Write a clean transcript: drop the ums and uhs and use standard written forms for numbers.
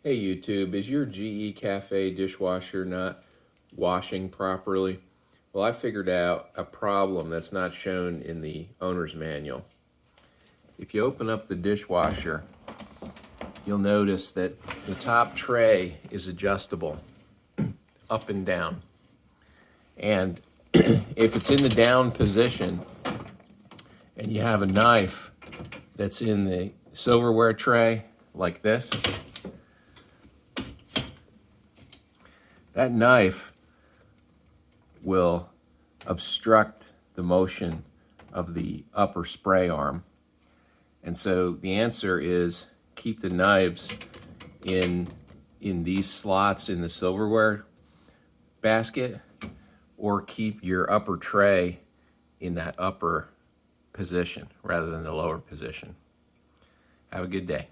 Hey YouTube, is your GE Cafe dishwasher not washing properly? Well, I figured out a problem that's not shown in the owner's manual. If you open up the dishwasher, you'll notice that the top tray is adjustable up and down. And if it's in the down position and you have a knife that's in the silverware tray like this, that knife will obstruct the motion of the upper spray arm. And so the answer is keep the knives in these slots in the silverware basket, or keep your upper tray in that upper position rather than the lower position. Have a good day.